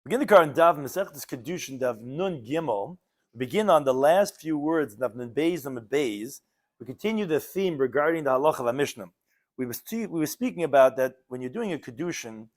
Begin the current Daf Masechtas Kidushin Daf Nun Gimel. We begin on the last few words Daf Nun Beis Nun Beis. We continue the theme regarding the halacha of Mishnah. We were speaking about that when you're doing a Kidushin,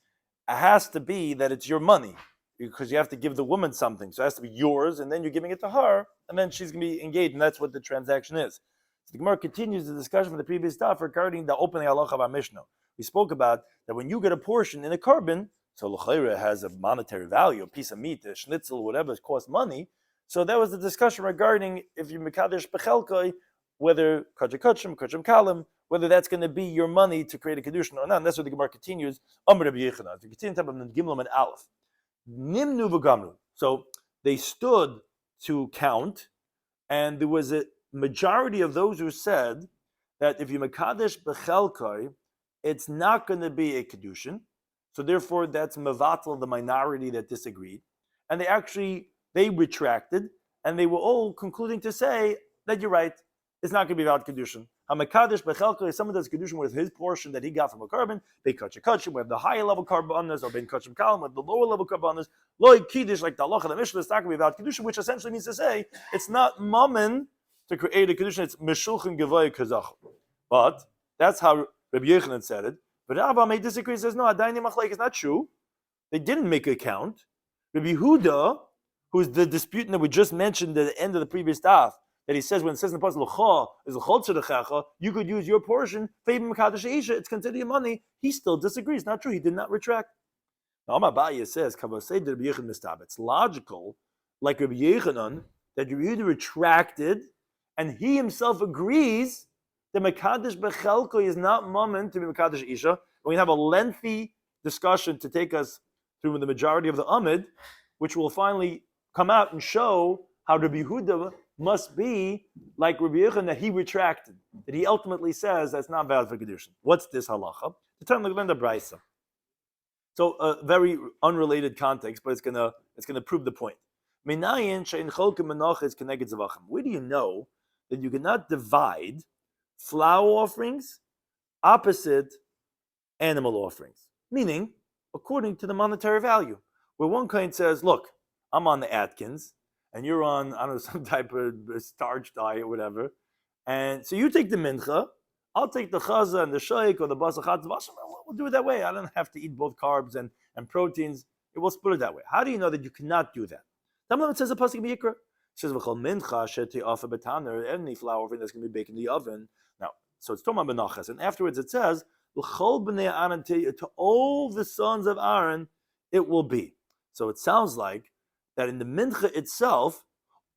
it has to be that it's your money because you have to give the woman something. So it has to be yours, and then you're giving it to her, and then she's going to be engaged, and that's what the transaction is. So the Gemara continues the discussion from the previous Daf regarding the opening halacha of Mishnah. We spoke about that when you get a portion in a carbon, so l'chayra has a monetary value, a piece of meat, a schnitzel, whatever, costs money. So that was the discussion regarding if you mekadesh bechelkai, whether kachim kalim, whether that's going to be your money to create a kedushin or not. And that's what the Gemara continues. Amr Rabbi Yechanan. We continue to have Gimel and Aleph. Nimnu v'gamnu. So they stood to count, and there was a majority of those who said that if you mekadesh bechelkai, it's not going to be a kedushin. So therefore, that's mevatel, the minority that disagreed. And they retracted, and they were all concluding to say that you're right, it's not going to be about Kedushin. HaMekadesh Bechelka is someone does Kedushin with his portion that he got from a carbon, Ben Kachim, we have the higher level carbonas, or Ben Kachim Kalim, with the lower level carbonas, Loi Kiddush, like the halacha, the Mishnah, it's not going to be about Kedushin, which essentially means to say, it's not mammon to create a Kedushin, it's Meshulchan Gevay Kazach. But that's how Rabbi Yechanan said it. But Rabbi may disagree and says, no, Adayni Machlaik is not true. They didn't make a count. Rabbi Huda, who's the disputant that we just mentioned at the end of the previous daf, that he says when it says in the pasuk L'cha is L'chol Tzedakha, you could use your portion, it's considered your money. He still disagrees. Not true. He did not retract. Now, Amabaya says, it's logical, like Rabbi Yechanan, that Rabbi Yehuda retracted, and he himself agrees that Mekadesh Bechelko is not moment to be Mekadesh Isha. We're going to have a lengthy discussion to take us through the majority of the Amid, which will finally come out and show how Rabbi Yehuda must be like Rabbi Yechanan, that he retracted, that he ultimately says that's not valid for Kedushin. What's this halacha? The term like the Brisa. So a very unrelated context, but it's gonna prove the point. Where do you know that you cannot divide flower offerings opposite animal offerings? Meaning, according to the monetary value. Where one kind says, look, I'm on the Atkins, and you're on, I don't know, some type of starch diet or whatever. And so you take the mincha, I'll take the chaza and the shaykh or the basachat. We'll do it that way. I don't have to eat both carbs and proteins. We'll split it that way. How do you know that you cannot do that? It says a pasuk Mikra. It says, "V'chol mincha sheti afa betaner," any flour offering that's going to be baked in the oven. Now, so it's talking about benachas, and afterwards it says, "L'chol b'nei Aaron," to all the sons of Aaron, it will be. So it sounds like that in the mincha itself,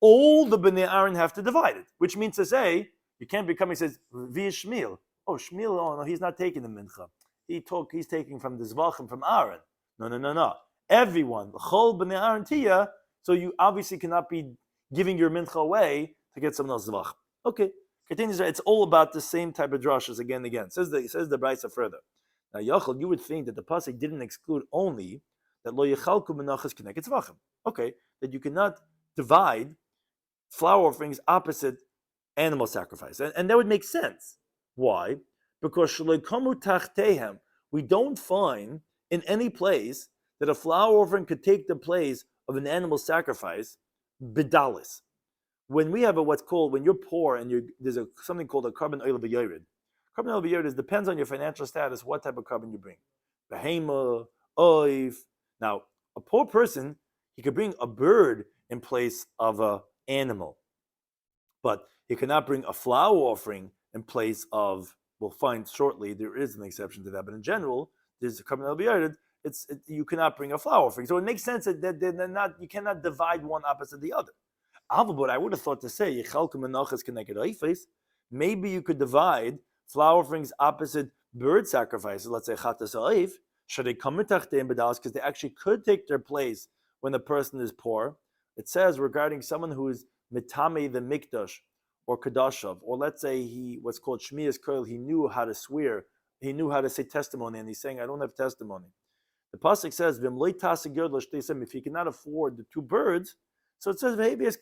all the b'nei Aaron have to divide it, which means to say you can't be coming and says via Shmuel. Oh, Shmuel, oh no, he's not taking the mincha. He's taking from the zvachim from Aaron. No. Everyone, l'chol b'nei Aaron tiya. So you obviously cannot be giving your mincha away to get someone else's zvach. Okay, continues. It's all about the same type of drashas again and again. Says the Brisa further. Now, Yachal, you would think that the pasuk didn't exclude only that lo yechalku menachas k'neged zvachim. Okay, that you cannot divide flower offerings opposite animal sacrifice, and that would make sense. Why? Because shleikamu tachtehem, we don't find in any place that a flower offering could take the place of an animal sacrifice, bidalis. When we have when you're poor and there's something called a carbon oil b'yored. Carbon oil b'yored depends on your financial status, what type of carbon you bring. Behema, oif. Now, a poor person, he could bring a bird in place of an animal, but he cannot bring a flower offering in place of, we'll find shortly, there is an exception to that, but in general, there's a carbon oil b'yored. You cannot bring a flower offering. So it makes sense that you cannot divide one opposite the other. But I would have thought to say, maybe you could divide flower offerings opposite bird sacrifices, let's say chatas ha'if, should they come because they actually could take their place when the person is poor. It says regarding someone who is mitame the mikdash or kadashav, or let's say what's called shmiyas koil, he knew how to swear, he knew how to say testimony, and he's saying, I don't have testimony. The pasuk says, if he cannot afford the two birds, so it says, if he's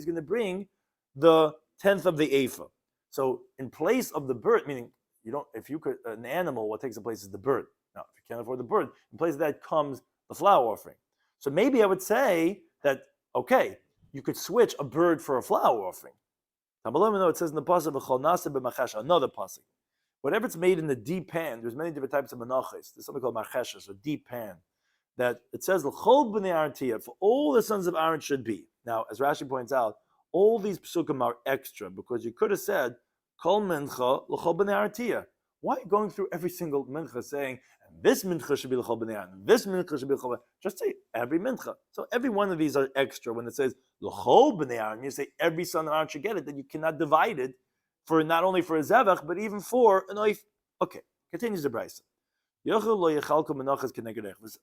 going to bring the 10th of the ephah. So in place of the bird, meaning an animal, what takes the place is the bird. Now, if you can't afford the bird, in place of that comes the flower offering. So maybe I would say that, okay, you could switch a bird for a flower offering. It says in the pasuk, another pasuk. Whatever it's made in the deep pan, there's many different types of menachos. There's something called marcheshes, or deep pan, that it says l'chol b'nei Aaron, for all the sons of Aaron should be. Now, as Rashi points out, all these psukim are extra because you could have said kol mincha l'chol b'nei Aaron. Why are you going through every single mincha saying this mincha should be l'chol b'nei Aaron, this mincha should be l'chol b'nei Aaron? Just say every mincha. So every one of these are extra. When it says l'chol b'nei Aaron, you say every son of Aaron should get it. Then you cannot divide it for not only for a zevach, but even for an oif. Okay, continues the brayso.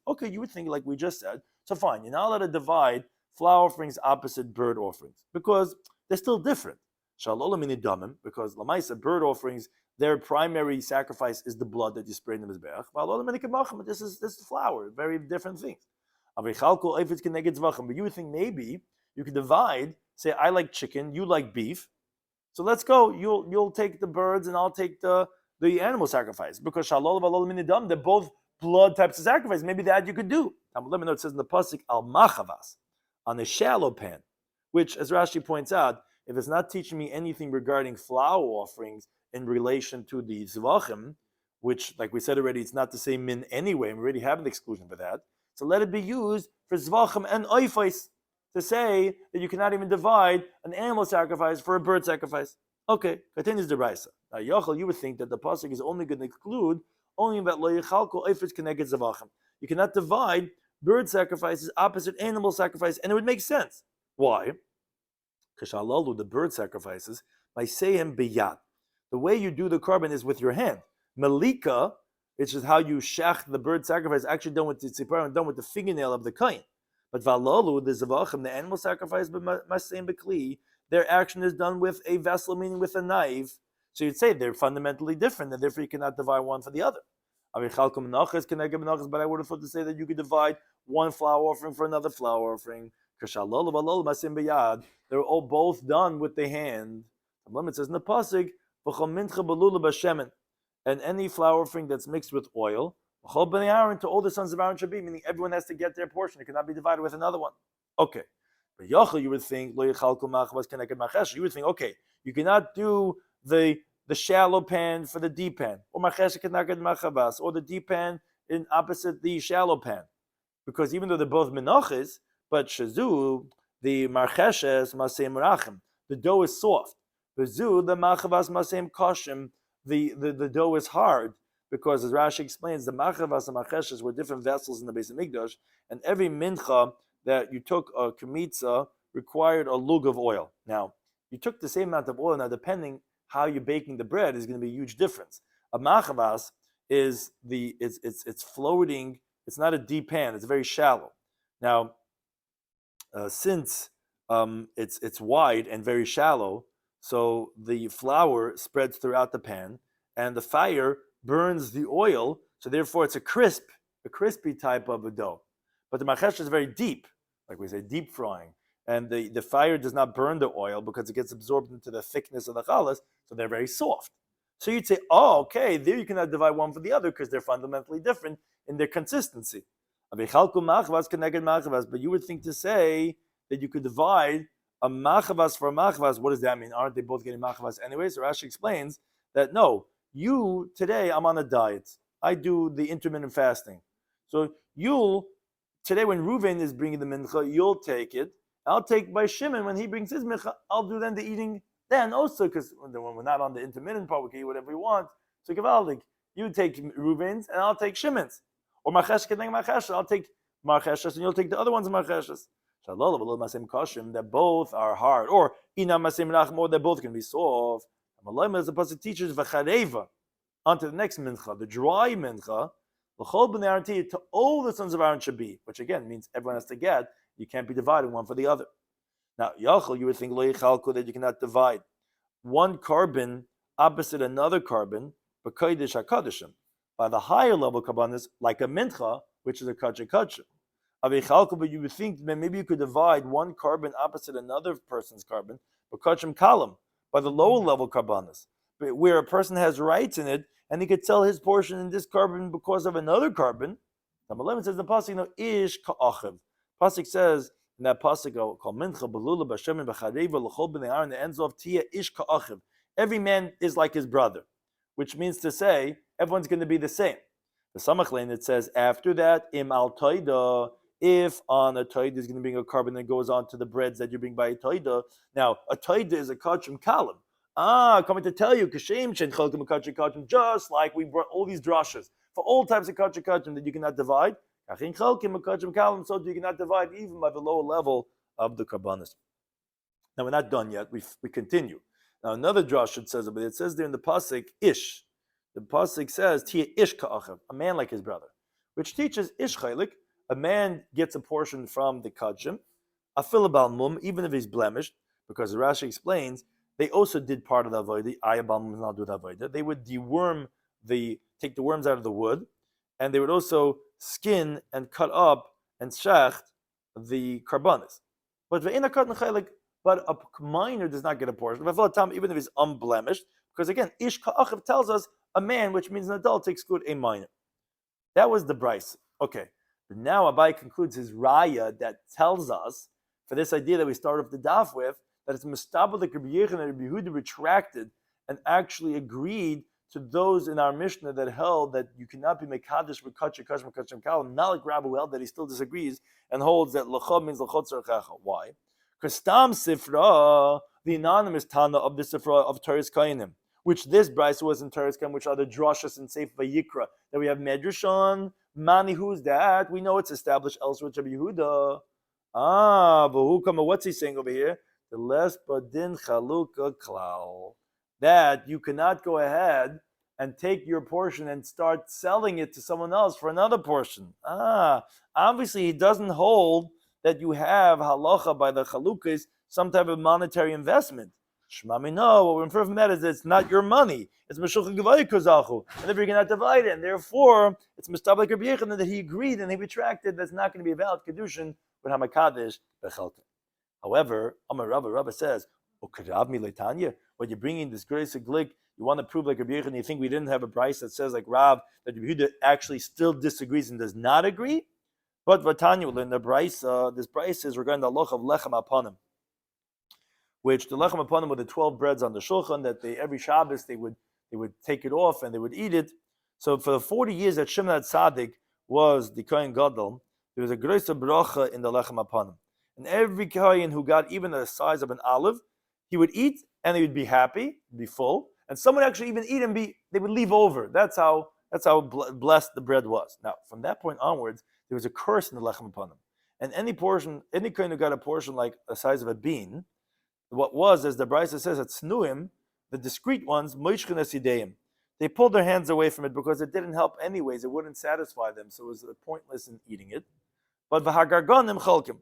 Okay, you would think like we just said. So fine, you're not allowed to divide flower offerings opposite bird offerings because they're still different. Because lamaisa bird offerings, their primary sacrifice is the blood that you spray in the mizbeach. This is flour, very different things. But you would think maybe you could divide. Say I like chicken, you like beef. So let's go. You'll take the birds and I'll take the animal sacrifice because shalol v'alol minidam, they're both blood types of sacrifice. Maybe that you could do. Let me know. It says in the pasuk al machavas, on a shallow pan, which, as Rashi points out, if it's not teaching me anything regarding flour offerings in relation to the zvachim, which, like we said already, it's not the same min anyway, and we already have an exclusion for that. So let it be used for zvachim and oifais, to say that you cannot even divide an animal sacrifice for a bird sacrifice. Okay, continues the brayso. Now, Yochel, you would think that the pasuk is only going to include only about lo yechalko oifes keneged zavachim. You cannot divide bird sacrifices opposite animal sacrifice, and it would make sense. Why? Kashalalu, the bird sacrifices, by sayim biyad. The way you do the carbon is with your hand. Malika, which is how you shach the bird sacrifice, actually done with the tzipar and done with the fingernail of the kain. But valalu, the zavachim, the animal sacrifice, but masayim bekli, their action is done with a vessel, meaning with a knife. So you'd say they're fundamentally different, and therefore you cannot divide one for the other. But I would have thought to say that you could divide one flower offering for another flower offering. They're all both done with the hand. It says in the pasuk, and any flower offering that's mixed with oil, to all the sons of Aaron should be, meaning everyone has to get their portion. It cannot be divided with another one. Okay. But Yochel, you would think, you would think, okay, you cannot do the shallow pan for the deep pan, or or the deep pan in opposite the shallow pan. Because even though they're both menachis, but shazu, the marcheshes masem rachim, the dough is soft. Shazu, the machavas masem kashim, the dough is hard. Because as Rashi explains, the machavas and marcheshes were different vessels in the Beis Hamikdash, and every mincha that you took a kemitza required a lug of oil. Now, you took the same amount of oil. Now, depending how you're baking the bread is going to be a huge difference. A machavas is it's floating. It's not a deep pan. It's very shallow. Now, since it's wide and very shallow, so the flour spreads throughout the pan, and the fire burns the oil. So therefore, it's a crispy type of a dough. But the machesh is very deep, like we say, deep frying. And the fire does not burn the oil because it gets absorbed into the thickness of the chalas, so they're very soft. So you'd say, oh, okay, there you cannot divide one from the other because they're fundamentally different in their consistency. But you would think to say that you could divide a machavas for a machavas. What does that mean? Aren't they both getting machavas anyway? So Rashi explains that no, today I'm on a diet. I do the intermittent fasting. So today when Reuven is bringing the mincha, you'll take it. I'll take by Shimon when he brings his mincha. I'll do then the eating then also, because when we're not on the intermittent part, we can eat whatever we want. So Givaldik, you take Reuven's and I'll take Shimon's. Or Machesh can take Machesh, I'll take Marcheshes and you'll take the other one's Marcheshes. That both are hard. Or Ina Masim Rachim, or they're both going to be soft. As the pasuk teaches, V'chareva, onto the next mincha, the dry mincha, L'chol b'nei Aaron to all the sons of Aaron should be, which again means everyone has to get. You can't be divided one for the other. Now, Yachal, you would think lo yichalku, that you cannot divide one carbon opposite another carbon, but kodesh hakadeshim, by the higher level karbanis, like a mincha, which is a kacha. But you would think that maybe you could divide one carbon opposite another person's carbon, but kachim kalam, by the lower level karbanis, where a person has rights in it, and he could sell his portion in this carbon because of another carbon. Number 11 says the pasuk, ish ka'achiv. Pasuk says in that pasuk called Mincha Belula B'Shemin B'Chareva L'Chol B'nei Aaron, the ends of Tia ish ka'achiv. Every man is like his brother, which means to say everyone's going to be the same. The Samach Lane, it says after that im al toida. If on a toida is going to bring a carbon that goes on to the breads that you bring by a toida. Now a toida is a kachim kalim. Coming to tell you, kashem shen chalkim kachim, just like we brought all these drashas for all types of kachim that you cannot divide. Kachin chalkim kachim kalim, so you cannot divide even by the lower level of the karbanis. Now we're not done yet. We continue. Now another drasha says, but it says there in the pasuk ish. The pasuk says tia ish ka'achav, a man like his brother, which teaches ish chaylik. A man gets a portion from the kachim, afil bal mum, even if he's blemished, because Rashi explains they also did part of the avodah. Ayabal mum is not do the avodah. They would take the worms out of the wood, and they would also skin and cut up and shacht the karbanis. But a minor does not get a portion, even if he's unblemished, because again, ish ka'achiv tells us a man, which means an adult, to exclude a minor. That was the Bryce. Okay. But now Abai concludes his raya that tells us, for this idea that we started off the daf with, that it's mustabel that Rabbi Yechon and Rabbi Yehuda retracted and actually agreed to those in our Mishnah that held that you cannot be mekadosh with kachim kalim, not like Rabbi held that he still disagrees and holds that lachov means lachot tzarchecha. Why? Because Stam Sifra, the anonymous Tana of the Sifra of Teres Kainim, which this Bryce was in Teres Kainim, which are the drashas and Seif Vayikra, that we have Medrash on. Mani, who's that? We know it's established elsewhere with Rabbi Yehuda. But who come? What's he saying over here? The les badin chaluka klal. That you cannot go ahead and take your portion and start selling it to someone else for another portion. Obviously he doesn't hold that you have halacha by the chalukas, some type of monetary investment. Shmami, no, what we infer from that is that it's not your money. It's Meshulchan Gevayah Kozachu. And therefore you cannot divide it. And therefore, it's Mustabek Rabbi Yechon that he agreed and he retracted that's not going to be a valid Kedushin with Hamakadesh Bechelka. However, Amar Rabba says, when you're bringing this grace of Glick, you want to prove like Rabbi Yechon, you think we didn't have a price that says like Rav, that Rabbi Yehuda actually still disagrees and does not agree? But Vatanya, in the Brisa, this Brisa is regarding the Allah of Lechem Apanim, which the lechem upon them were the 12 breads on the shulchan that every Shabbos they would take it off and they would eat it. So for the 40 years that Shimon Tzaddik was the Kohen Gadol, there was a grace of bracha in the lechem upon him. And every Kohen who got even the size of an olive, he would eat and he would be happy, be full. And some would actually even eat and they would leave over. That's how blessed the bread was. Now, from that point onwards, there was a curse in the lechem upon him. And any Kohen who got a portion like the size of a bean, what was, as the Brisa says, at Snuim, the discreet ones, they pulled their hands away from it because it didn't help anyways. It wouldn't satisfy them, so it was pointless in eating it. But v'hagarganim chalkim,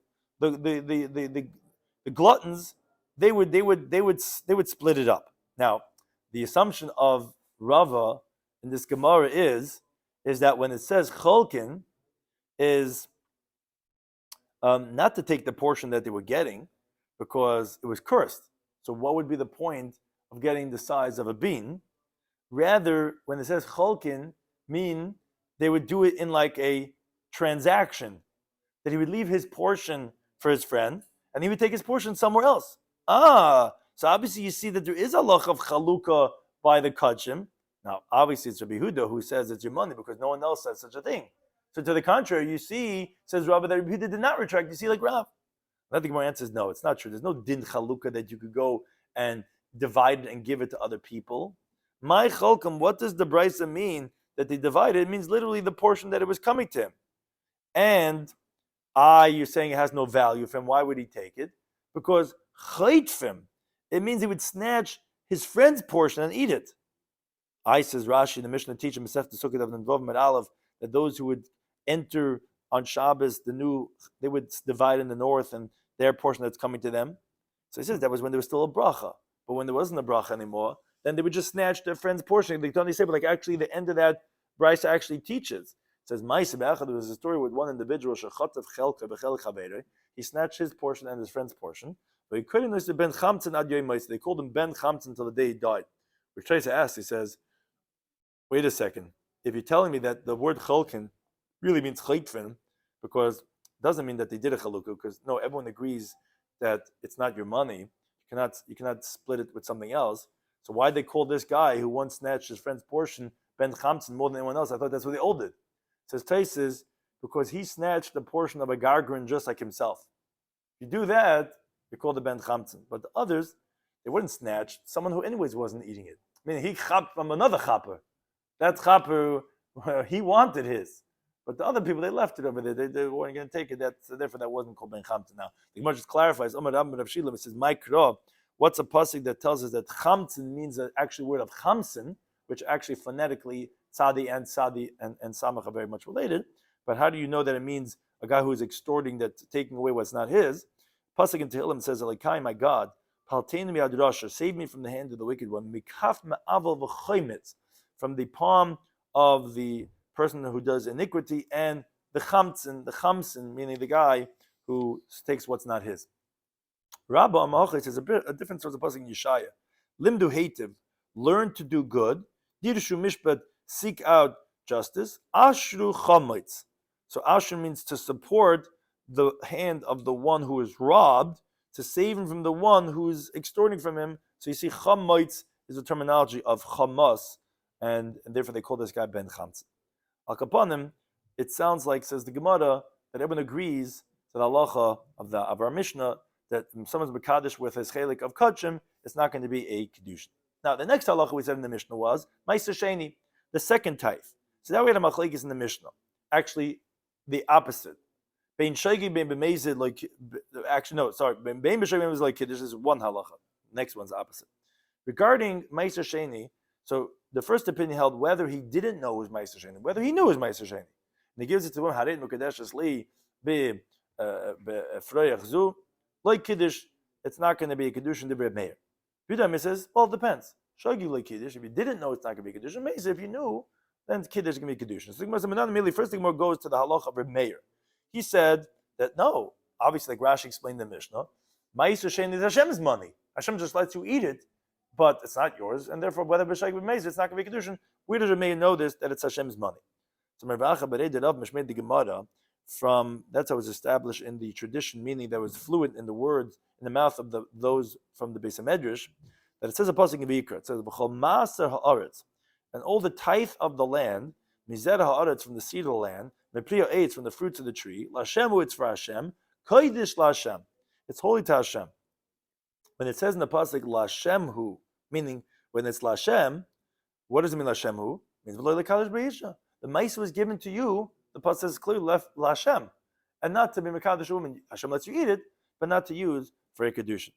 the gluttons, they would split it up. Now, the assumption of Rava in this Gemara is that when it says chalkin, is not to take the portion that they were getting, because it was cursed. So what would be the point of getting the size of a bean? Rather, when it says chalkin, mean they would do it in like a transaction, that he would leave his portion for his friend, and he would take his portion somewhere else. So obviously you see that there is a loch of chalukah by the kachim. Now, obviously it's Rabbi Yehuda who says it's your money, because no one else says such a thing. So to the contrary, you see, says Rabbi, that Rabbi Yehuda did not retract. You see like Rav. I think my answer is no, it's not true. There's no din chalukah that you could go and divide it and give it to other people. My chalkum, what does the brisa mean that they divided? It means literally the portion that it was coming to him. And you're saying it has no value for him. Why would he take it? Because chaytfim, it means he would snatch his friend's portion and eat it. Says Rashi, the Mishnah teacher, Masechta Sukkot of Nvav Med Aleph, that those who would enter on Shabbos, they would divide in the north and their portion that's coming to them. So he says that was when there was still a bracha. But when there wasn't a bracha anymore, then they would just snatch their friend's portion. They don't say, but like actually the end of that Brisa actually teaches. It says, there was a story with one individual, he snatched his portion and his friend's portion, but he couldn't listen to Ben Chamtzin ad Yomai. They called him Ben Chamtzin until the day he died. Which tries to ask, he says, wait a second, if you're telling me that the word chalkin really means chaytfin, because it doesn't mean that they did a chalukah, because no, everyone agrees that it's not your money. You cannot split it with something else. So why they call this guy who once snatched his friend's portion Ben Chamtzin more than anyone else? I thought that's what they all did. It says Taisis, because he snatched the portion of a gargrin just like himself. If you do that, you call the Ben Chamtzin. But the others, they wouldn't snatch someone who anyways wasn't eating it. I mean, he chapped from another chapper. That chapper, he wanted his. But the other people, they left it over there. They weren't going to take it. Therefore, that wasn't called Ben Chamtzin. Now, the Gemara just clarifies, Amar Rabbi Shloimy, it says, Mikra, what's a pasuk that tells us that Chamtzin means the actual word of Chamsin, which actually phonetically, Tzadi and Samach are very much related. But how do you know that it means a guy who is extorting, that taking away what's not his? Pasuk in Tehillim says, Elikai, my God, Palteinu mi'ad rasha, save me from the hand of the wicked one, Mikaf ma'aval v'choymitz, from the palm of the person who does iniquity, and the chamsin, meaning the guy who takes what's not his. Rabba Amacha says a different source of pasuk in Yeshaya. Limdu heitiv, learn to do good. Dirshu mishpat, seek out justice. Ashru chamitz. So ashru means to support the hand of the one who is robbed, to save him from the one who is extorting from him. So you see, chamitz is the terminology of chamas, and therefore they call this guy Ben Chamtzin. Al kapanim, it sounds like, says the Gemara, that everyone agrees that halacha of our Mishnah, that when someone's mekadosh with his chelik of kachim, it's not going to be a Kidushin. Now, the next halacha we said in the Mishnah was Ma'aser Sheni, the second type. So now we had a machlekes in the Mishnah. Actually, the opposite. Bein shegi bein b'meizid, like, actually no, sorry, bein b'shegi was like Kiddush. This is one halacha. Next one's opposite. Regarding Ma'aser Sheni, so the first opinion held whether he didn't know it was Ma'aser Sheni, whether he knew it was Ma'aser Sheni. And he gives it to him, Haret Mukadeshes Li B'Froyach Zu, like Kiddush, it's not going to be a Kidushin Dibra Meir. Yudam says, well, it depends. Shagi like Kiddush, if you didn't know it's not going to be Kiddush, Meir, if you knew, then Kiddush is going to be Kiddush. So the first thing more goes to the halacha of Reb Meir. He said that no, obviously, like Rashi explained in the Mishnah, Ma'aser Sheni is Hashem's money. Hashem just lets you eat it, but it's not yours, and therefore, whether b'shayk b'meiz, it's not going to be Kidushin. Where does Meir know this, that it's Hashem's money? So Mervacha Berei Derav Mishmei the Gemara, from that's how it was established in the tradition, meaning that was fluent in the words in the mouth of those from the Beis HaMedrash, that it says a pasuk in Vayikra. It says B'chol Maaser Haaretz, and all the tithe of the land, Mizer Haaretz from the seed of the land, Mepriya Eitz from the fruits of the tree, Lashemu it's for Hashem, Kodesh LaHashem, it's holy to Hashem. When it says in the pasuk Lashemhu, meaning when it's Lashem, what does it mean Lashemhu? It means V'lo Lekalish B'Yisha. The mice was given to you. The pasuk says clearly left Lashem, and not to be mekadosh woman. Hashem lets you eat it, but not to use for a kedushin.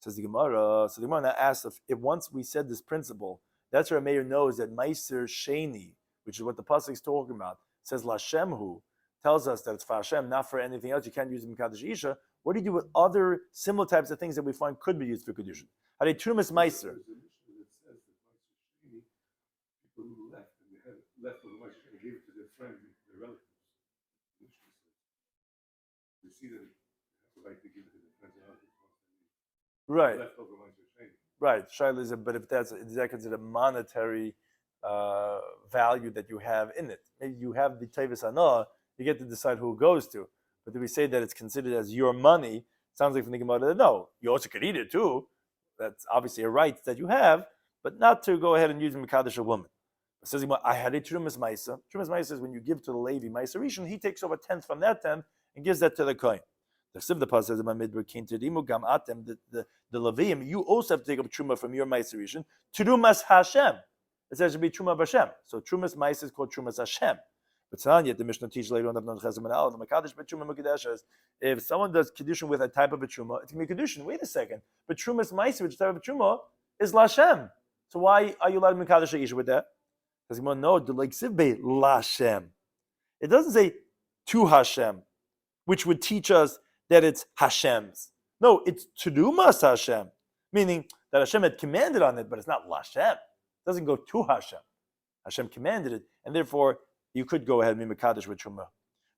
Says the Gemara. So the Gemara now asks if once we said this principle, that's where a mayor knows that Ma'aser Sheni, which is what the pasuk is talking about, says Lashemhu, tells us that it's for Hashem, not for anything else. You can't use mekadosh isha. What do you do with other similar types of things that we find could be used for kedushin? How do you trumas Ma'aser? Right. Right. But if is that considered a monetary value that you have in it? Maybe you have the Tevis Hana, you get to decide who it goes to. But do we say that it's considered as your money? Sounds like from the Gemara, no. You also could eat it too. That's obviously a right that you have, but not to go ahead and use Mekadosh a woman. It says, I had a Trumas Maisa. Trumas Maisa is when you give to the Levi Maisa Rishon, he takes over a tenth from that tenth and gives that to the Kohen. The Siv the Pas says, the Leviim, you also have to take up Truma from your Maisa Rishon. Trumas Hashem. It says it should be Truma of Hashem. So Trumas Maisa is called Trumas Hashem. But Tanya, the Mishnah teaches later on, the Makadosh B'Truma Mekadesh, if someone does Kiddushin with a type of a Truma, it's going to be Kiddushin. Wait a second. But Trumas Maisa, which type of a Truma, is Lashem. So why are you allowed to Mekadosh Isha with that? Because you want to know, the like Sivbe Lashem. It doesn't say to Hashem, which would teach us that it's Hashem's. No, it's Trumas Hashem, meaning that Hashem had commanded on it, but it's not Lashem. It doesn't go to Hashem. Hashem commanded it, and therefore you could go ahead and be Mekadosh with Truma.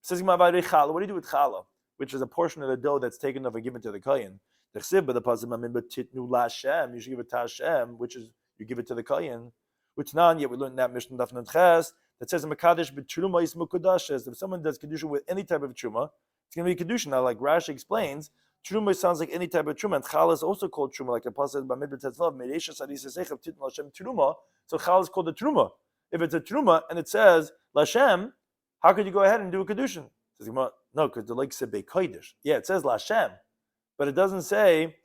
Says what do you do with Chala, which is a portion of the dough that's taken off and given to the Kohen? The Chsib, but the Pasuk, but Titnu Lashem, you should give it to Hashem, which is you give it to the Kohen. Which yet we learned in that Mishnah Daf Ches that says in Mekadesh b'truma is mukudashes. If someone does kedusha with any type of truma, it's going to be kedushin. Now, like Rashi explains, truma sounds like any type of truma, and chal is also called truma, like the pasuk says b'midbar tetzvav mereisha sadis esechav titn l'Hashem truma. So chal is called a truma. If it's a truma and it says l'Hashem, how could you go ahead and do a kedushin? No, because the like said be kodesh. Yeah, it says l'Hashem, but it doesn't say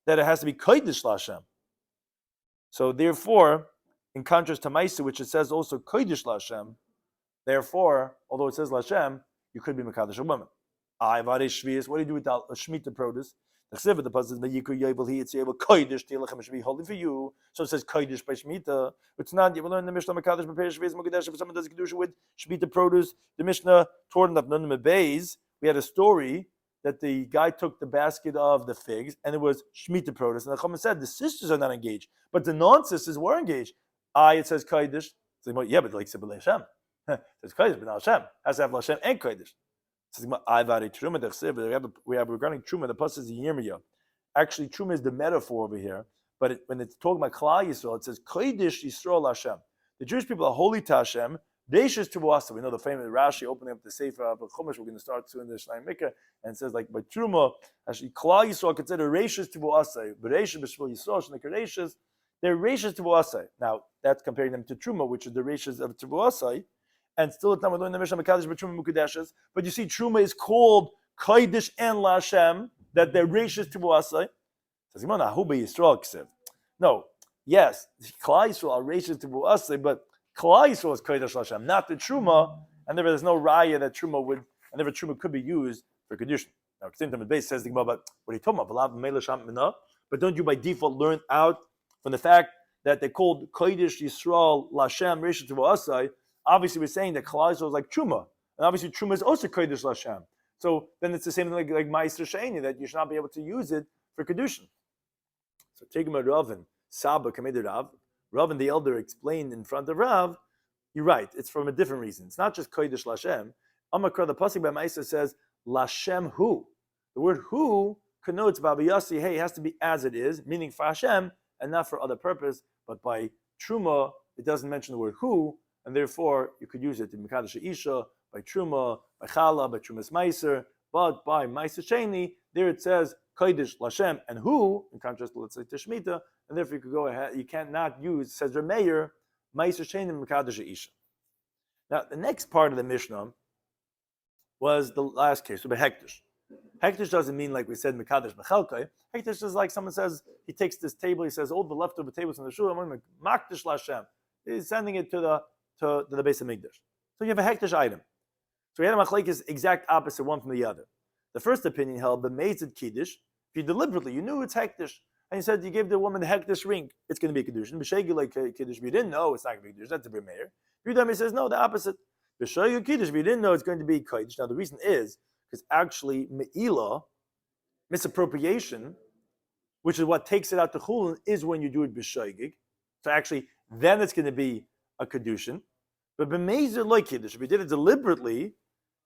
that it has to be kodesh l'Hashem. So therefore, in contrast to Maisa, which it says also kodesh l'Hashem, therefore, although it says l'Hashem, you could be mekadosh a woman. What do you do with the shemitah produce? The chsiv, the pasuk says yiku yovel he it's able kodesh tilechem should be holy for you. So it says kodesh by shemitah. It's not. You will learn the Mishnah mekadosh b'peish shvius mokadesh. If someone does kedusha with shemitah produce, the Mishnah toward the Nun Beis, we had a story that the guy took the basket of the figs and it was shemitah produce, and the Chacham said the sisters are not engaged, but the non-sisters were engaged. It says kodesh. So, yeah, but like said Hashem. It says kodesh, but not Hashem. Has to have Hashem and kodesh. We have regarding truma. The pasuk is Yirmiyah. Actually, truma is the metaphor over here. But when it's talking about Klal Yisrael, it says kodesh Yisrael Hashem. The Jewish people are holy to Hashem. Reishis Tuvasa. We know the famous Rashi opening up the Sefer of Chumash. We're going to start soon in the Shnai Mikra, and it says like by truma, actually Klal Yisrael consider Reishis Tuvasa. But Reishis B'Shvil Yisrael Shnei Reishis. They're Reishis Tuvasa. Now that's comparing them to truma, which is the Reishis of Tuvasa. And still, it's not we're learning the Mishnah Mekadesh b'Truma Mukudeshes. But you see, Truma is called Kodesh and Lashem, that they're Reishis Tibuasai. Says Yisrael. No, yes, Klal Yisrael are Reishis Tibuasai, but Klal Yisrael is Kodesh Lashem, not the Truma, and there is no raya that Truma would, and never Truma could be used for Kidushin. Now, Kidushin Daf says the Gemara, but what are you talking about? But don't you by default learn out from the fact that they called Kodesh Yisrael Lashem Reishis Tibuasai? Obviously, we're saying that Klal Yisrael is like Truma, and obviously Truma is also Kodesh Lashem. So then it's the same thing like Ma'aser Sheini, that you should not be able to use it for Kedushin. So take him a Rav and Saba committed Rav. Rav and the elder explained in front of Rav, you're right, it's from a different reason. It's not just Kodesh Lashem. Amakra, the pasuk by Ma'aser says, Lashem Hu. The word Hu connotes Baba Yassi, hey, it has to be as it is, meaning for Hashem, and not for other purpose. But by Truma, it doesn't mention the word Hu, and therefore you could use it in Mekadesh Isha, by Truma, by Chala, by Trumas Meiser, but by Meiser Sheni, there it says Kodesh Lashem and Hu, in contrast to let's say Tishmita, and therefore you could go ahead, you can't not use, says Rameir, Meiser Sheni and Mekadesh Isha. Now the next part of the Mishnah was the last case, so by Hektish. Hektish doesn't mean like we said Mekadesh Bechelkai. Hektish is like someone says, he takes this table, he says, all the leftover tables in the shul, I'm going to Makdish Lashem. He's sending it to the Beis Hamikdash. So you have a hektish item. So we had a machlekes exact opposite one from the other. The first opinion held the mezid kiddush. If you deliberately, you knew it's hektish, and you said you gave the woman the hektish ring, it's going to be kedushin. B'shegel like kiddush, if you didn't know it's not going to be kedushin, that's a big mayor. Yudami says no, the opposite. B'shegel kiddush, if you didn't know it's going to be kiddush. Now the reason is because actually me'ilah, misappropriation, which is what takes it out to chulin, is when you do it b'shegel. So actually, then it's going to be a kedushin. But b'meizer like kiddush, if you did it deliberately,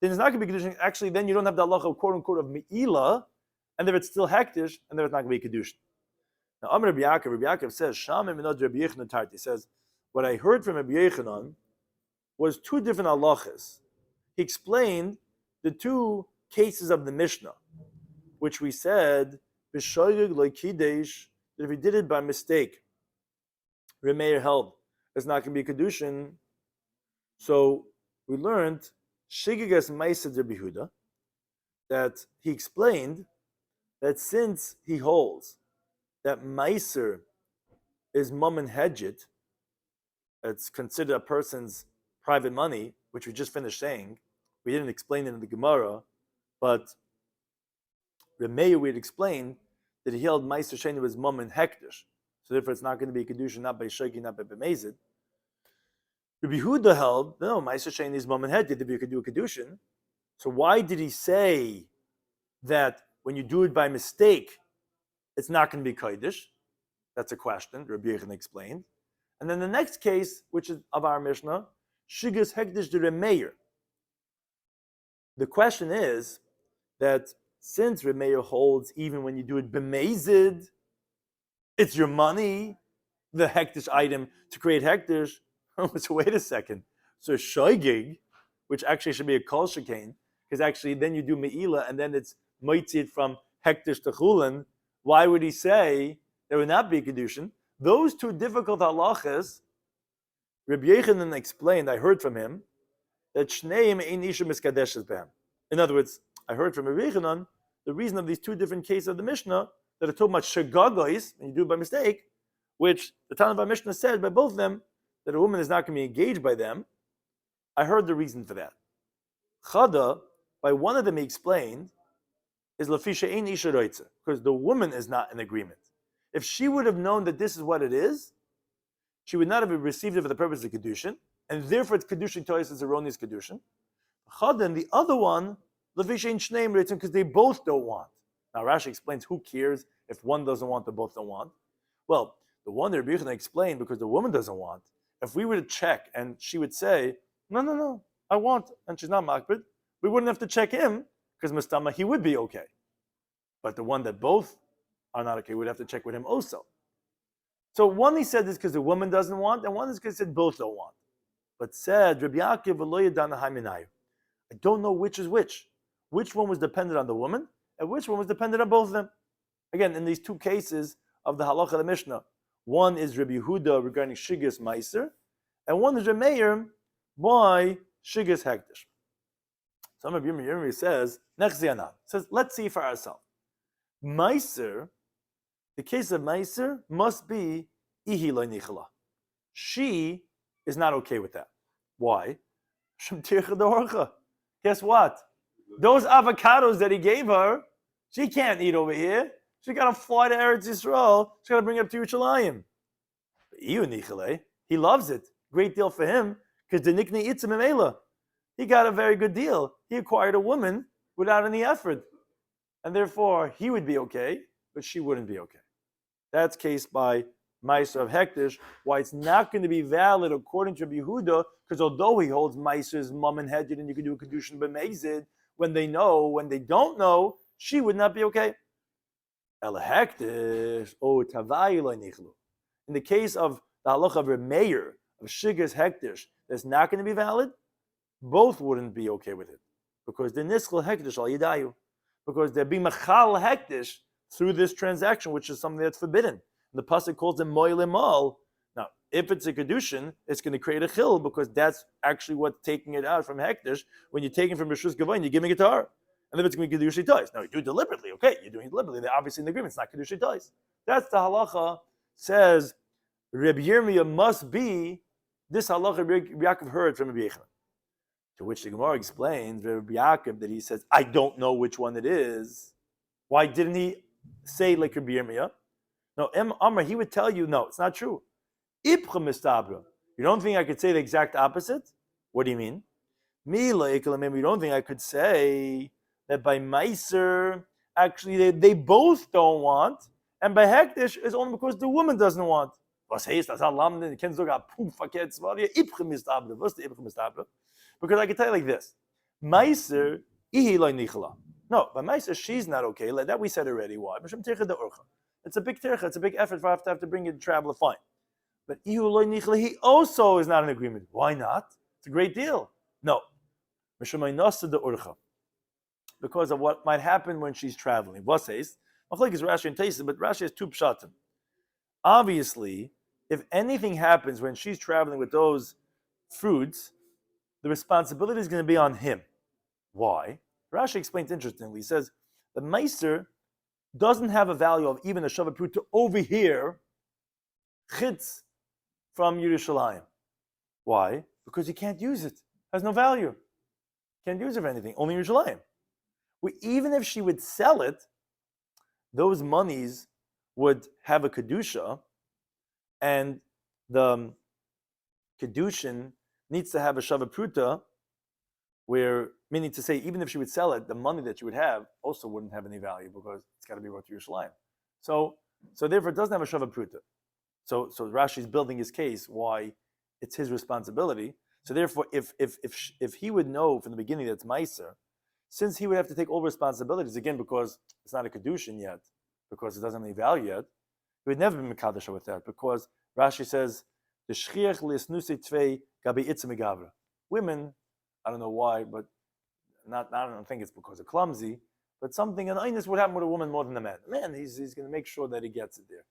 then it's not going to be kedushin. Actually, then you don't have the halacha quote unquote of me'ilah, and then it's still hektish, and then it's not going to be kedushin. Now, Amar Rabbi Yaakov says, Shamim minod Rabbi Yechanan Tarti. He says, what I heard from Rabbi Yechanan was two different halachas. He explained the two cases of the Mishnah, which we said, b'shoyeg like kiddush, that if he did it by mistake, Remeir held it's not going to be kedushin. So we learned Shigigas Maisad Rabbi Huda, that he explained that since he holds that Meiser is Mammon Hedjit, it's considered a person's private money, which we just finished saying. We didn't explain it in the Gemara, but Remeir we had explained that he held Meiser Sheni was Mammon Hektish. So therefore it's not going to be kedushin, not by Shegi, not by B'mezid. Rabbi Huda held, no, Meiser Sheni is Mammon Hedjit, if you could do a kedushin. So why did he say that when you do it by mistake, it's not going to be kodesh? That's a question, Rabbi Yechanan explained. And then the next case, which is of our Mishnah, Shigas Hekdesh de Remeir. The question is that since Remeir holds even when you do it b'mezid, it's your money, the hektish item to create hektish. So wait a second. So shoigig, which actually should be a kol shekain, because actually then you do me'ila and then it's moitzit from hektish to chulin. Why would he say there would not be kedushin? Those two difficult halachas, Rabbi Yochanan explained, I heard from him, that shneim ein isha miskadeshes behem. In other words, I heard from Rabbi Yochanan, the reason of these two different cases of the Mishnah, that are talking about shagagois, and you do it by mistake, which the Tanna of Mishnah said by both of them, that a woman is not going to be engaged by them. I heard the reason for that. Chada, by one of them he explained, is lafisha ein isha roitza, because the woman is not in agreement. If she would have known that this is what it is, she would not have received it for the purpose of Kidushin, and therefore it's Kidushin Toys is erroneous Kidushin. Chada, and the other one, lafisha ein shneim roitza, because they both don't want. Now Rashi explains, who cares if one doesn't want, they both don't want? Well, the one that Rabbi Yochanan explained, because the woman doesn't want, if we were to check and she would say, no, I want, and she's not makbid, we wouldn't have to check him, because mustama, he would be okay. But the one that both are not okay, we'd have to check with him also. So one he said this because the woman doesn't want, and one is because he said both don't want. But said, Rabbi Yaakov v'lo yadana haminayu. I don't know which is which. Which one was dependent on the woman, and which one was dependent on both of them. Again, in these two cases of the halacha of the Mishnah, one is Rabbi Yehuda regarding Shigas Meiser, and one is Rabbi Meir by Shigas Hektish. Some of Yomi says, let's see for ourselves. Meiser, the case of Meiser must be Ihi lo nichala. She is not okay with that. Why? Guess what? Those avocados that he gave her, she can't eat over here. She got to fly to Eretz Yisrael. She got to bring it up to Yerushalayim. He loves it. Great deal for him, because the nikni itzim emela. He got a very good deal. He acquired a woman without any effort, and therefore he would be okay, but she wouldn't be okay. That's case by Meiser of Hektish. Why it's not going to be valid according to Rabbi Yehuda, because although he holds Meiser's mum and headed, and you can do a kedushin b'meizid, when they don't know, she would not be okay. In the case of the halacha of Reb Meir, of Shigas Hektish, that's not going to be valid, both wouldn't be okay with it. Because they're nischal Hektish al Yadayu. Because they're being machal Hektish through this transaction, which is something that's forbidden. And the pasuk calls them moil emal. Now, if it's a kedushin, it's going to create a chil, because that's actually what's taking it out from Hektish. When you're taking from Rishus Gavain, you're giving it to her. And if it's going to be Kidushin Toys. Now, you do it deliberately. Okay, you're doing it deliberately. They're obviously in the agreement. It's not Kidushin Toys. That's the halacha. Says, Reb Yirmiyah must be this halacha Rabbi Yaakov heard from Rabbi Yochanan. To which the Gemara explains, Rabbi Yaakov, that he says, I don't know which one it is. Why didn't he say like Rabbi Yirmiyah? No, Amr, he would tell you, no, it's not true. Ipcha mistabra. You don't think I could say the exact opposite? What do you mean? You don't think I could say that by Meiser, actually they both don't want, and by Hektish is only because the woman doesn't want. Because I can tell you like this. Meiser, no, by Meiser, she's not okay. Like that we said already. Why? It's a big tercha, it's a big effort for have to bring it to travel, fine. But he also is not in agreement. Why not? It's a great deal. No. Because of what might happen when she's traveling. Vaseis, Machlek is Rashi and Taisa, but Rashi has two pshatim. Obviously, if anything happens when she's traveling with those fruits, the responsibility is going to be on him. Why? Rashi explains interestingly. He says the meiser doesn't have a value of even a shavat fruit to overhear chitz from Yerushalayim. Why? Because you can't use it. It has no value. Can't use it for anything. Only Yerushalayim. Even if she would sell it, those monies would have a kedusha, and the kedushin needs to have a shava pruta, where, meaning to say, even if she would sell it, the money that she would have also wouldn't have any value, because it's got to be brought to Yerushalayim. So therefore, it doesn't have a shava pruta. So Rashi is building his case why it's his responsibility. So therefore, if he would know from the beginning that it's meiser, since he would have to take all responsibilities, again, because it's not a kedushin yet, because it doesn't have any value yet, he would never be mekadesha with that, because Rashi says, the shchiach li'snusi tvei gabi itzim megavra. women, I don't know why, but I don't think it's because of clumsy, but something in Einus would happen with a woman more than a man. A man, he's going to make sure that he gets it there.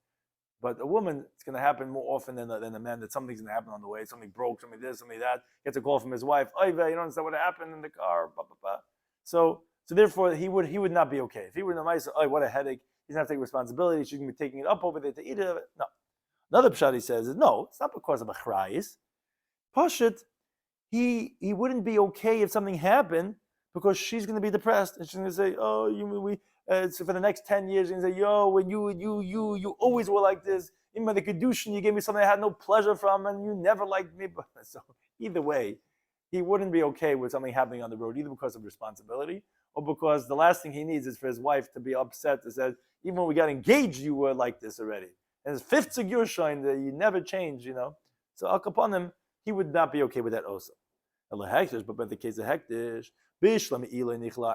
But a woman, it's going to happen more often than a man, that something's going to happen on the way, something broke, something this, something that, gets a call from his wife, you don't understand what happened in the car, blah, blah, blah. So therefore, he would not be okay. If he were in a mice, what a headache, he's going to take responsibility, she's going to be taking it up over there to eat it. No. Another pshat he says is, no, it's not because of a chrayis. Pashut, he wouldn't be okay if something happened because she's going to be depressed and she's going to say, so for the next 10 years, she's going to say, when you always were like this. In the Kidushin, you gave me something I had no pleasure from and you never liked me. But so either way, he wouldn't be okay with something happening on the road, either because of responsibility or because the last thing he needs is for his wife to be upset that says, even when we got engaged, you were like this already. And his fifth shiur shine that you never change, So Al Kapanim, he would not be okay with that also. But by the case of hektish,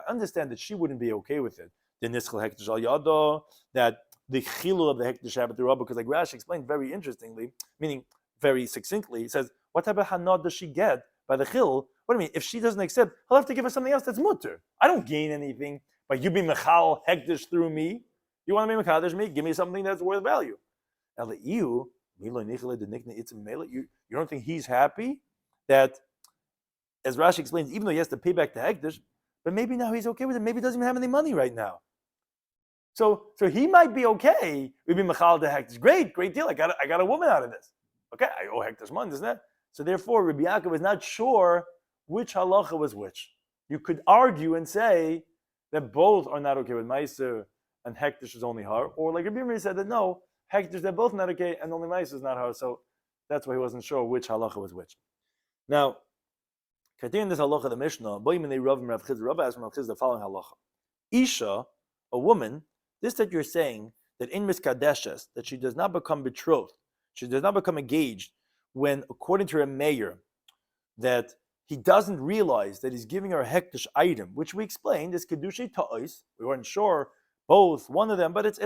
understand that she wouldn't be okay with it. The nischal hektish al yado, that the chilul of the hektish happened to Rabbi, because like Rashi explained very interestingly, meaning very succinctly, he says, what type of hanad does she get by the chil? What do you mean? If she doesn't accept, he'll have to give her something else that's mutter. I don't gain anything by you being mechal hektish through me. You want to be mechadish me? Give me something that's worth value. You don't think he's happy that, as Rashi explains, even though he has to pay back the hektish, but maybe now he's okay with it. Maybe he doesn't even have any money right now. So he might be okay. We've been mechal the hektish. Great deal. I got a woman out of this. Okay, I owe hektish money, isn't it? So therefore, Rabbi Yaakov is not sure which halacha was which. You could argue and say that both are not okay with meiser and hektish is only her, or like Rabbi Yirmiyah said that no, hektish they're both not okay and only meiser is not her. So that's why he wasn't sure which halacha was which. Now, continuing this halacha of the Mishnah, Rabbi asked Rav Chizda the following halacha: Isha, a woman, this that you're saying that in miskadeshes, that she does not become betrothed, she does not become engaged, when according to her mayor, that he doesn't realize that he's giving her a hektish item, which we explained is kedushay ta'os. We weren't sure both one of them, but it's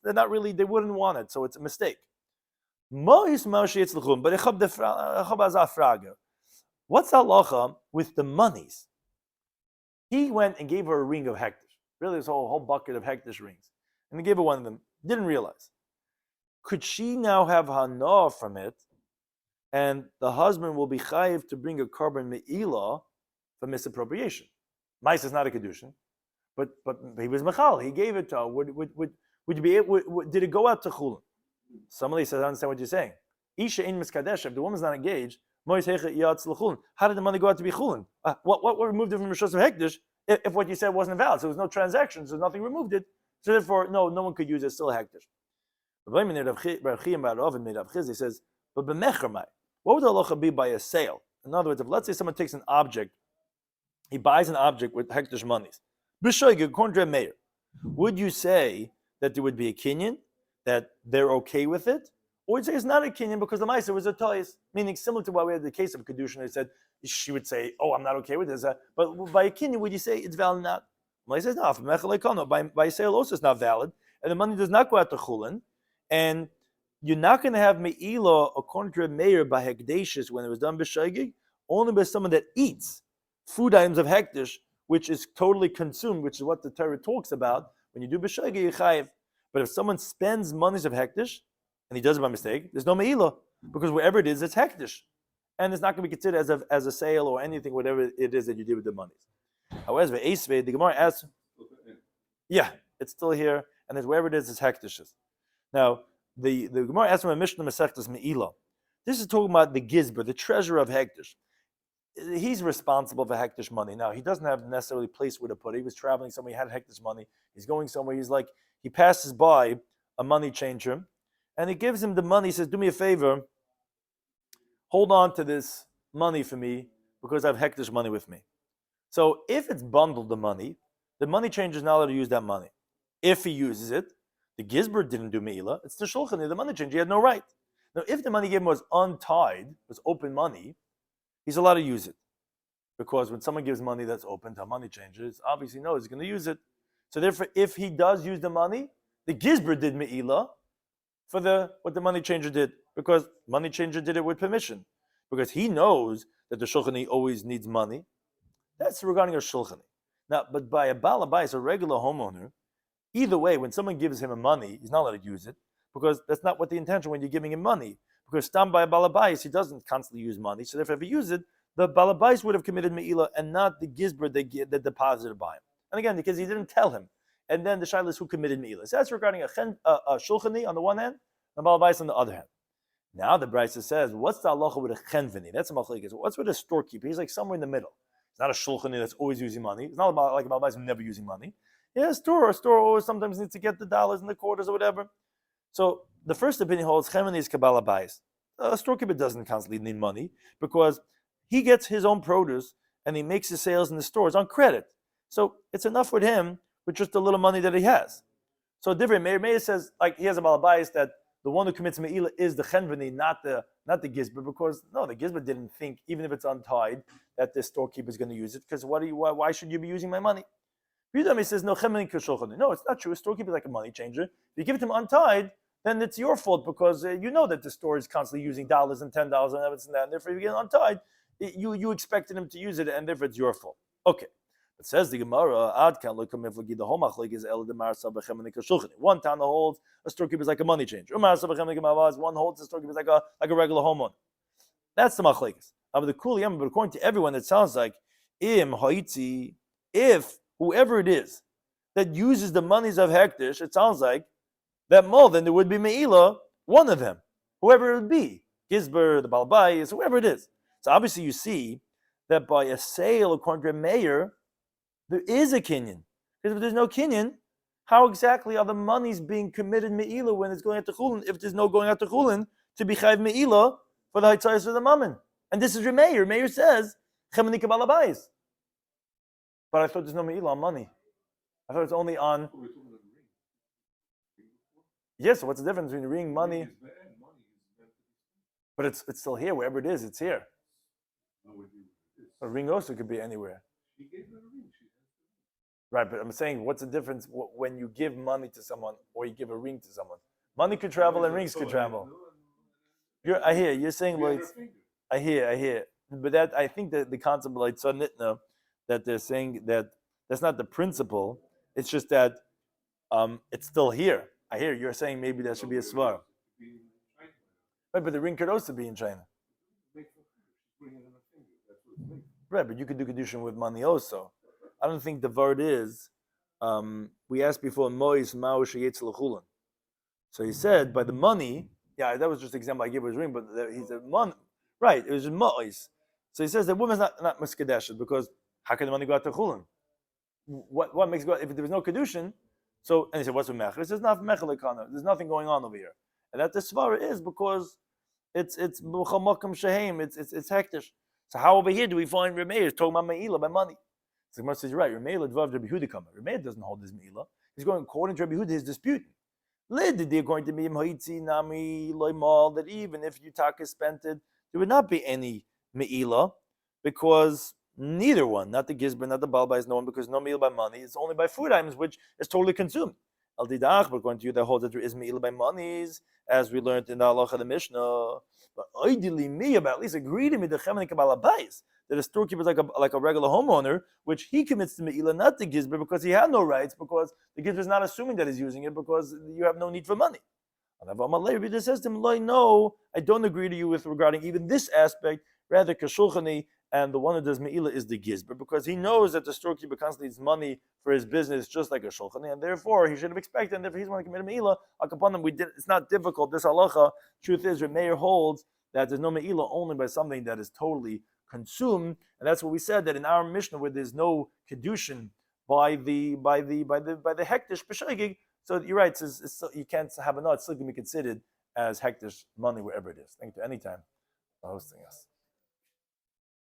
they're not really, they wouldn't want it, so it's a mistake. What's the halacha with the monies? He went and gave her a ring of hektish, really this whole bucket of hektish rings, and he gave her one of them. Didn't realize. Could she now have hana from it, and the husband will be chayiv to bring a carbon me'ilah for misappropriation? Mais is not a kedushin, but he was mechal. He gave it to her. Would you be able? Did it go out to chulin? Somebody says, I understand what you're saying. Isha in miskadesh. If the woman's not engaged, how did the money go out to be chulin? What removed it from Rishos of Hektish if what you said wasn't valid? So there was no transactions, so nothing removed it. So therefore, no one could use it. It's still Hektish. He says, but b'mechamai, what would the halacha be by a sale? In other words, if let's say someone takes an object, he buys an object with hektish monies, would you say that there would be a kinyan, that they're okay with it? Or would you say it's not a kinyan because the ma'aser was a toys, meaning similar to what we had the case of Kidushin, they said, she would say, I'm not okay with this. But by a kinyan, would you say it's valid or not? He says, no, by sale also it's not valid, and the money does not go out to chulin, and you're not going to have me'ilah according to a mayor by hekdeshes when it was done b'shaygig, only by someone that eats food items of hekdesh, which is totally consumed, which is what the Torah talks about. When you do b'shaygig, you chayiv. But if someone spends monies of hekdesh and he does it by mistake, there's no me'ilah, because wherever it is, it's hekdesh, and it's not going to be considered as a sale or anything, whatever it is that you did with the monies. However, the Gemara asks, it's still here, and it's wherever it is, it's hekdeshes. Now, the Gemara asks him a Mishnah Masechtas Me'ilah. This is talking about the gizber, the treasurer of hekdesh. He's responsible for hekdesh money. Now, he doesn't have necessarily a place where to put it. He was traveling somewhere, he had hekdesh money. He's going somewhere, he passes by a money changer, and he gives him the money. He says, do me a favor, hold on to this money for me, because I have hekdesh money with me. So if it's bundled the money changer is not allowed to use that money. If he uses it, the gizber didn't do me'ilah, it's the shulchan, the money changer, he had no right. Now, if the money he gave him was untied, was open money, he's allowed to use it. Because when someone gives money that's open to a money changer, it's obviously knows he's going to use it. So therefore, if he does use the money, the gizber did me'ilah for what the money changer did, because money changer did it with permission. Because he knows that the shulchani always needs money. That's regarding a shulchani. Now, but by a balabais, a regular homeowner, either way, when someone gives him money, he's not allowed to use it because that's not what the intention when you're giving him money. Because stam by a balabais, he doesn't constantly use money. So therefore, if he uses it, the balabais would have committed me'ilah and not the gizber that deposited by him. And again, because he didn't tell him. And then the shaila is who committed me'ilah. So that's regarding a shulchani on the one hand, and a balabais on the other hand. Now the Brisa says, what's the halacha with a chenveni? That's a machlekes. What's with a storekeeper? He's like somewhere in the middle. It's not a shulchani that's always using money. It's not about like a balabais who's never using money. Yeah, a store always sometimes needs to get the dollars and the quarters or whatever. So the first opinion holds chenveni is kabbalah bayis. A storekeeper doesn't constantly need money because he gets his own produce and he makes his sales in the stores on credit. So it's enough with him with just the little money that he has. So different. Meir says like he has a balabais that the one who commits me'ilah is the chenveni, not the gizber, because no, the gizber didn't think, even if it's untied, that the storekeeper is going to use it. Because why should you be using my money? He says no chenveni k'shulchani. No, it's not true. A storekeeper is like a money changer. If you give it to him untied, then it's your fault because you know that the store is constantly using dollars and $10 and everything and that, and therefore if you get untied, you expected him to use it, and therefore it's your fault. Okay. It says the Gemara, one town holds a storekeeper is like a money changer. One holds a storekeeper is like a regular homeowner. That's the machlekes. But according to everyone, it sounds like if whoever it is that uses the monies of hektish, it sounds like that more than there would be me'ilah, one of them, whoever it would be, gizber, the balabais, whoever it is. So obviously you see that by a sale, according to a mayor, there is a kinyan. Because if there's no kinyan, how exactly are the monies being committed me'ilah when it's going out to chulin, if there's no going out to chulin to be chayv me'ilah for the haitzayis of the mammon? And this is your mayor. Mayor says, chemeni kabbalabais. But I thought there's no me'ilah on money. I thought it's only on... Yes, so what's the difference between ring, money? But it's still here, wherever it is, it's here. A ring also could be anywhere. Right, but I'm saying, what's the difference when you give money to someone or you give a ring to someone? Money could travel and rings could travel. I hear, you're saying, well, I hear. But that, I think that the concept of like tzanitna, that they're saying that that's not the principle, it's just that it's still here. I hear you're saying maybe there should be a svar. Right, but the ring could also be in China. Right, but you could do Kidushin with money also. I don't think the word is, we asked before, Mois Mao Sheyetz L'chulin. So he said, by the money, yeah, that was just an example I gave with his ring, but he said, right, it was Mois. So he says the woman's not Miskadeshet, because how can the money go out to Chulin? What makes it go out? If there was no Kidushin, so, and he said, what's with Mechel? He says, there's nothing going on over here. And that the Svara is because it's B'chamakam Shehem, it's hektish. So how over here do we find Remeir talking about Me'ilah by money? So the Gemara says, you're right, Remeir Dvav Rabbi Yehuda Kama. Remeir doesn't hold his Me'ilah. He's going according to Rabbi Yehuda, his dispute. According to me, that even if Yutaka spent it, there would not be any Me'ilah, because neither one, not the Gizber, not the Balbai, is known because no meal by money. It's only by food items, which is totally consumed. Al Didach, but according to you, that holds that there is meal by monies, as we learned in the Halacha the Mishnah. But ideally, me, but at least agree to me, the Chemen Kabbalah Bais, that a storekeeper is like a regular homeowner, which he commits to Me'ilah, not the Gizber, because he had no rights, because the Gizber is not assuming that he's using it, because you have no need for money. Rabbi says to him, no, I don't agree to you with regarding even this aspect, rather Kashulchani, and the one who does Me'ilah is the Gizber, because he knows that the storekeeper constantly needs money for his business, just like a Shulchani, and therefore he should have expected, and therefore he's going to commit a Me'ilah. Upon them, it's not difficult. This halacha, truth is, Meir holds that there's no Me'ilah only by something that is totally consumed, and that's what we said, that in our Mishnah, where there's no Kidushin by the hektish b'shegig, so you're right, it's still, you can't have a no, it's still going to be considered as hektish money wherever it is. Thank you anytime for hosting us.